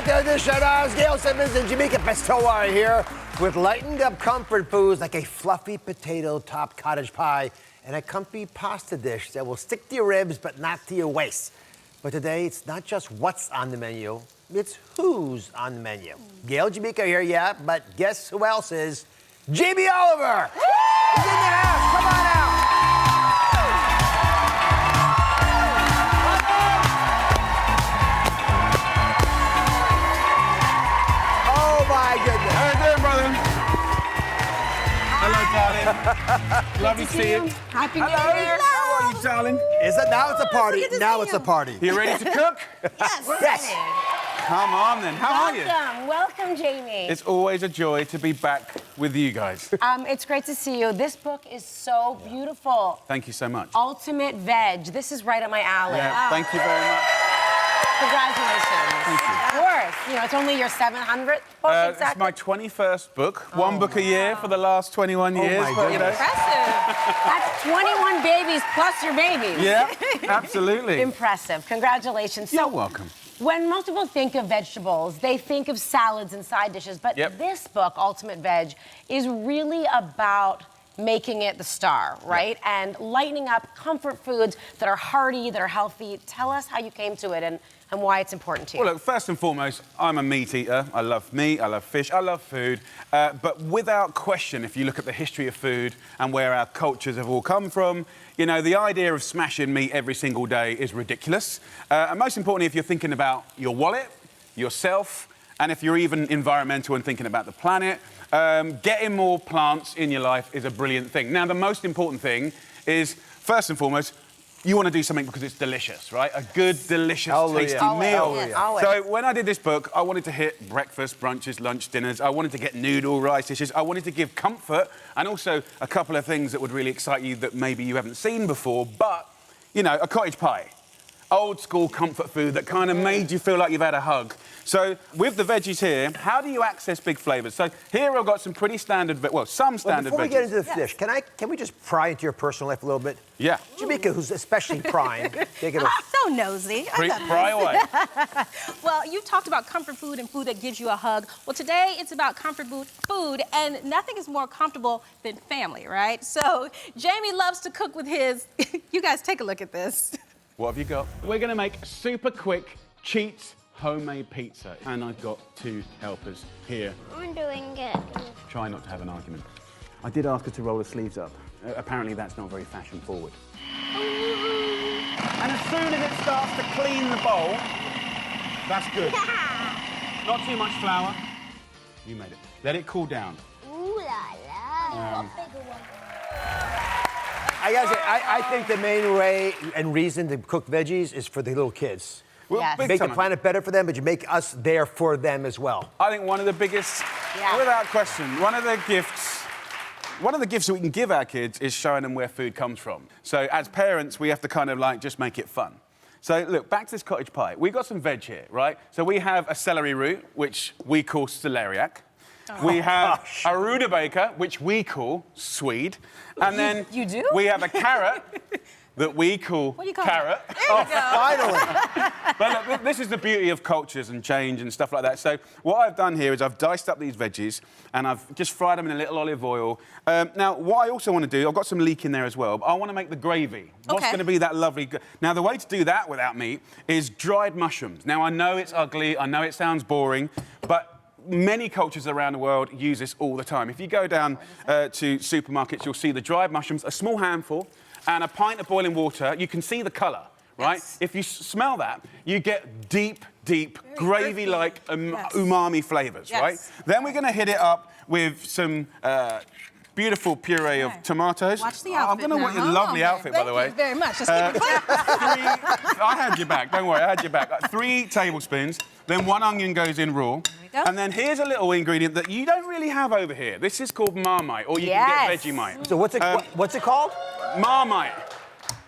back to the show. Gail Simmons and Jamaica Pestoa here with lightened up comfort foods like a fluffy potato-topped cottage pie and a comfy pasta dish that will stick to your ribs but not to your waist. But today, it's not just what's on the menu, it's who's on the menu. Gail and Jamaica here, yeah, but guess who else is? Jamie Oliver! He's in the house, come on out! My goodness. How you doing, brother? Hello, darling. Lovely to see you. Happy New Year. How are you, darling? Is it now? It's a party. Now it's a party. You ready to cook? Yes. Yes. Come on, then. How are you? Welcome, Jamie. It's always a joy to be back with you guys. It's great to see you. This book is so beautiful. Thank you so much. Ultimate Veg. This is right up my alley. Yeah, thank you very much. Congratulations. Thank you. Of course. You know, it's only your 700th book, exactly. It's my 21st book. One book a year for the last 21 years. my but, you know. Impressive. That's 21 babies plus your babies. Yeah, absolutely. Impressive. Congratulations. You're welcome. When most people think of vegetables, they think of salads and side dishes, but this book, Ultimate Veg, is really about making it the star, right? Yep. And lightening up comfort foods that are hearty, that are healthy. Tell us how you came to it and why it's important to you. Well, look, first and foremost, I'm a meat eater. I love meat, I love fish, I love food. But without question, if you look at the history of food and where our cultures have all come from, you know, the idea of smashing meat every single day is ridiculous. And most importantly, if you're thinking about your wallet, yourself, and if you're even environmental and thinking about the planet, getting more plants in your life is a brilliant thing. Now, the most important thing is, first and foremost, you want to do something because it's delicious, right? A good, delicious, tasty meal. Always. So when I did this book, I wanted to hit breakfast, brunches, lunch, dinners. I wanted to get noodle, rice dishes. I wanted to give comfort and also a couple of things that would really excite you that maybe you haven't seen before. But, you know, a cottage pie. Old school comfort food that kind of made you feel like you've had a hug. So with the veggies here, how do you access big flavours? So here I've got some pretty standard, some standard before we veggies. get into the fish, can we just pry into your personal life a little bit? Yeah. Jamaica, who's especially prying. Take it off. So nosy. Pry away. Well, you talked about comfort food and food that gives you a hug. Well, today it's about comfort food, and nothing is more comfortable than family, right? So Jamie loves to cook with his. You guys take a look at this. What have you got? We're going to make super quick Cheats homemade pizza. And I've got two helpers here. I'm doing it. Try not to have an argument. I did ask her to roll the sleeves up. Apparently that's not very fashion forward. And as soon as it starts to clean the bowl, that's good. Not too much flour. You made it. Let it cool down. Ooh la la. I gotta say, I think the main way and reason to cook veggies is for the little kids. Well, Yes. big Make the time. planet better for them, but you make us there for them as well. I think one of the biggest, without question, one of the gifts that we can give our kids is showing them where food comes from. So as parents, we have to kind of like just make it fun. So look, back to this cottage pie. We've got some veg here, right? So we have a celery root, which we call celeriac. We have a rutabaga, which we call Swede. And then you do? we have a carrot that we call carrot. Finally. But look, this is the beauty of cultures and change and stuff like that. So what I've done here is I've diced up these veggies and I've just fried them in a little olive oil. Now, what I also want to do, I've got some leek in there as well, but I want to make the gravy. What's going to be that lovely... Now, the way to do that without meat is dried mushrooms. Now, I know it's ugly, I know it sounds boring, but many cultures around the world use this all the time. If you go down to supermarkets, you'll see the dried mushrooms, a small handful, and a pint of boiling water. You can see the colour, right? Yes. If you smell that, you get deep, gravy-like umami flavours, right? Then we're going to hit it up with some beautiful puree of tomatoes. Watch the outfit. I'm going to want your lovely outfit, by the way. Thank you very much. Just keep it clean. I had your back, don't worry, I had your back. 3 tablespoons, then 1 onion goes in raw. And then here's a little ingredient that you don't really have over here. This is called Marmite, or you can get Vegemite. So what's it called? Marmite.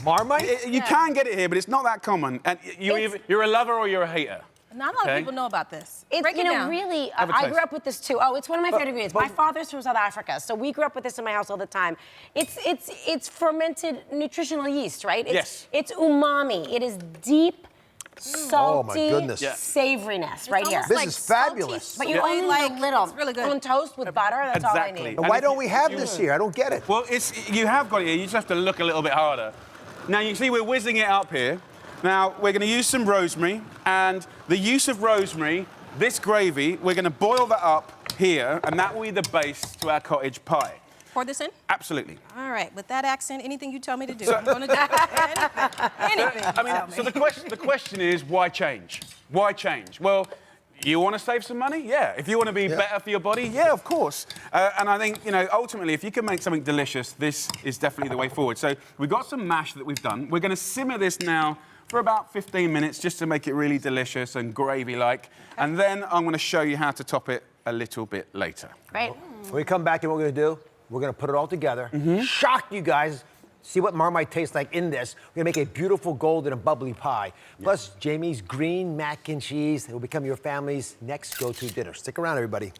Marmite? You can get it here, but it's not that common. And you're a lover or you're a hater. Not a lot of people know about this. It's, you know, really, I grew up with this too. Oh, it's one of my favorite ingredients. My father's from South Africa, so we grew up with this in my house all the time. It's fermented nutritional yeast, right? It's umami. It is deep, salty Oh, my goodness. Yeah. savoriness right here. almost This like is salty, fabulous. But you soy, only like, need a little. it's really good. On toast with butter, that's all I Exactly. need. But And why if don't you- we have you- this here? I don't get it. Well, you have got it here. You just have to look a little bit harder. Now, you see we're whizzing it up here. Now, we're going to use some rosemary. And the use of rosemary, this gravy, we're going to boil that up here. And that will be the base to our cottage pie. Pour this in? Absolutely. All right, with that accent, anything you tell me to do, I'm going to do. Anything you I mean, tell me. so the question is, why change? Why change? Well, you want to save some money? Yeah. If you want to be better for your body? Yeah, of course. And I think, you know, ultimately, if you can make something delicious, this is definitely the way forward. So we've got some mash that we've done. We're going to simmer this now for about 15 minutes just to make it really delicious and gravy-like. And then I'm going to show you how to top it a little bit later. Right? When we come back, and what we're going to do, we're going to put it all together, shock you guys, see what Marmite tastes like in this. We're going to make a beautiful golden and bubbly pie. Plus, Jamie's green mac and cheese. It will become your family's next go-to dinner. Stick around, everybody.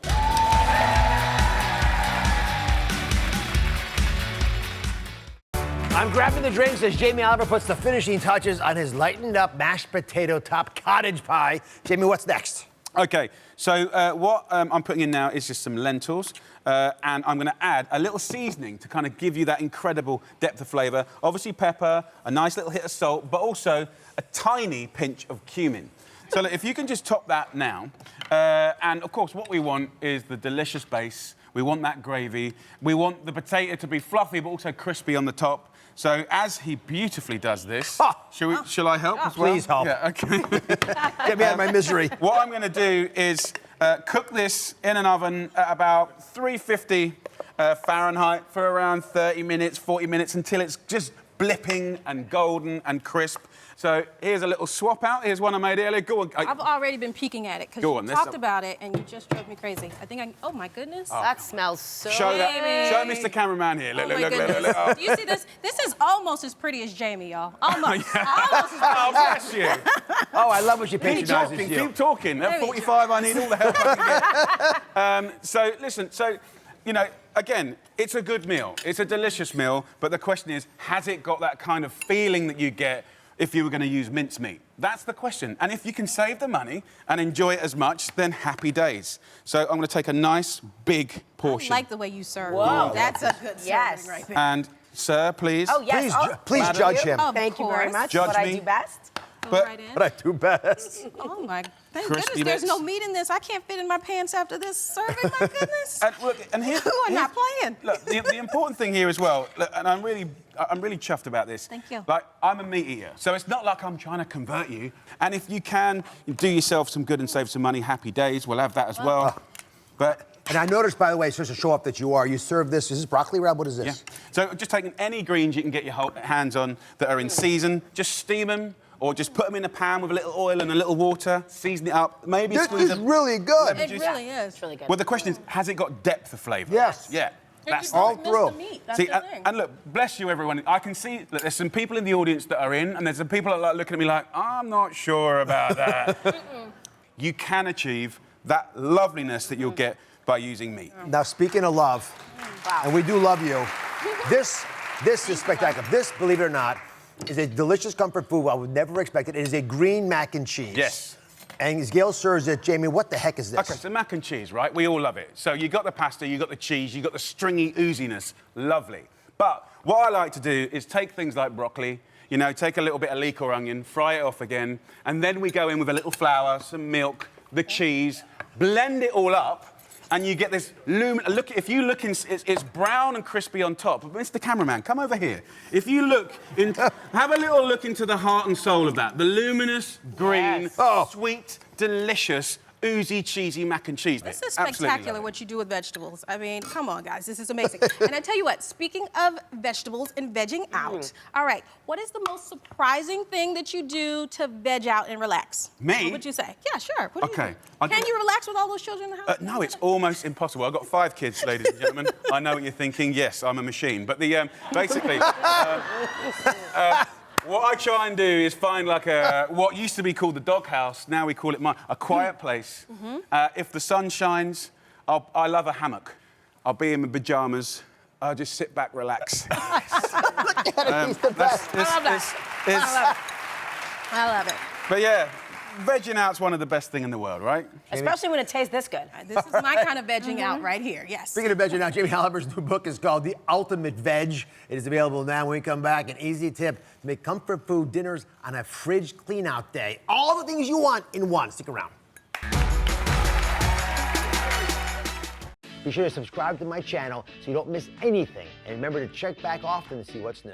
I'm grabbing the drinks as Jamie Oliver puts the finishing touches on his lightened up mashed potato top cottage pie. Jamie, what's next? Okay, so what I'm putting in now is just some lentils, and I'm going to add a little seasoning to kind of give you that incredible depth of flavour. Obviously pepper, a nice little hit of salt, but also a tiny pinch of cumin. So look, if you can just top that now, and of course what we want is the delicious base. We want that gravy. We want the potato to be fluffy, but also crispy on the top. So as he beautifully does this, shall I help as well? Please help. Yeah, okay. Get me out of my misery. What I'm going to do is cook this in an oven at about 350 Fahrenheit for around 30 minutes, 40 minutes, until it's just blipping and golden and crisp. So here's a little swap out. Here's one I made earlier. Go on. I've already been peeking at it because Go you on, talked about it and you just drove me crazy. I think oh my goodness. That smells so Show Jamie. Mr. Cameraman here. Oh Look, my look, look, goodness. look, look. Do you see this? This is almost as pretty as Jamie, y'all. Almost. Almost as pretty. Oh, bless you. Oh, I love when she Keep patronizes talking, you. keep talking. At There we 45, I need all the help I can get. So, listen, you know, again, it's a good meal. It's a delicious meal, but the question is, has it got that kind of feeling that you get if you were going to use mincemeat? That's the question. And if you can save the money and enjoy it as much, then happy days. So I'm going to take a nice, big portion. I like the way you serve. Whoa. That's a good Yes. serving right there. And, sir, please. Oh, yes. Please Madam? judge him. Of Thank you very course. much. Judge what me. I do best. Go but- right in. But I do best. Oh my, thank Crispy goodness there's bits. no meat in this. I can't fit in my pants after this serving, my goodness. And look, and here, You are not playing. Look, the important thing here as well, look, and I'm really chuffed about this. Thank you. Like, I'm a meat eater, so it's not like I'm trying to convert you. And if you can do yourself some good and save some money, happy days. We'll have that as well. But And I noticed, by the way, just to show off that you serve this. Is this broccoli wrap? What is this? yeah, so just taking any greens you can get your hands on that are in season, just steam them. Or just put them in a pan with a little oil and a little water, season it up, maybe This squeeze is them. really good. It really is. It's really good. Well, the question is, has it got depth of flavour? Yes. Yeah. That's all Miss through. the meat. That's See, the thing. and look, bless you, everyone. I can see that there's some people in the audience that are in, and there's some people that are like looking at me like, I'm not sure about that. You can achieve that loveliness that you'll get by using meat. Now, speaking of love, and we do love you, this is spectacular. This, believe it or not, is a delicious comfort food I would never expect it. It is a green mac and cheese. Yes. And as Gail serves it, Jamie, what the heck is this? Okay, so mac and cheese, right? We all love it. So you got the pasta, you got the cheese, you got the stringy ooziness. Lovely. But what I like to do is take things like broccoli, you know, take a little bit of leek or onion, fry it off again, and then we go in with a little flour, some milk, the cheese, blend it all up, and you get this look. If you look, it's brown and crispy on top. But Mr. Cameraman, come over here. If you look, have a little look into the heart and soul of that. The luminous, green, sweet, delicious, oozy, cheesy mac and cheese bit. This is Absolutely spectacular love it. what you do with vegetables. I mean, come on, guys, this is amazing. And I tell you what, speaking of vegetables and vegging out, all right, what is the most surprising thing that you do to veg out and relax? Me? What would you say? Yeah, sure. What do Okay. you do? Can you relax with all those children in the house? No, it's almost impossible. I've got 5 kids, ladies and gentlemen. I know what you're thinking. Yes, I'm a machine. But basically, what I try and do is find like what used to be called the doghouse. Now we call it a quiet place. If the sun shines, I love a hammock. I'll be in my pajamas. I'll just sit back, relax. He's the best. I love it. But yeah, vegging out's one of the best things in the world, right? Especially when it tastes this good. This is my kind of vegging out right here, yes. Speaking of vegging out, Jamie Oliver's new book is called The Ultimate Veg. It is available now. When we come back, an easy tip: make comfort food dinners on a fridge clean-out day. All the things you want in one. Stick around. Be sure to subscribe to my channel so you don't miss anything. And remember to check back often to see what's new.